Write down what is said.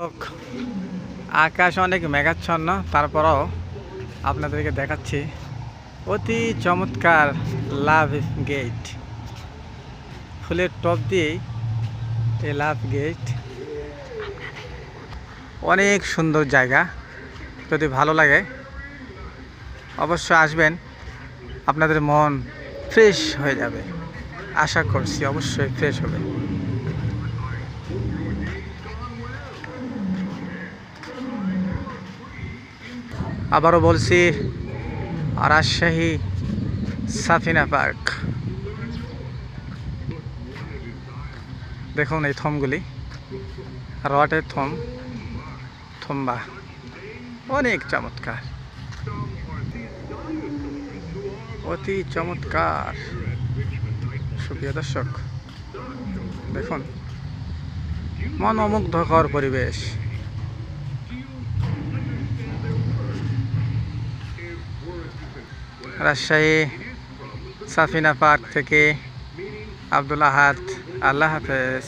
হোক, আকাশ অনেক মেঘাচ্ছন্ন, তারপরও আপনাদেরকে দেখাচ্ছি অতি চমৎকার লাভ গেট। ফুলের টপ দিয়েই এই লাভ গেট। অনেক সুন্দর জায়গা, যদি ভালো লাগে অবশ্যই আসবেন, আপনাদের মন ফ্রেশ হয়ে যাবে। আশা করছি অবশ্যই ফ্রেশ হবে। আবারও বলছি, রাজশাহী সাফিনা পার্ক। দেখুন এই থমগুলি, রটের থম্বা অনেক চমৎকার, অতি চমৎকার। সুপ্রিয় দর্শক, দেখুন মনোমুগ্ধকর পরিবেশ। রাজশাহী সাফিনা পার্ক থেকে আব্দুল আহাদ, আল্লাহ হাফেজ।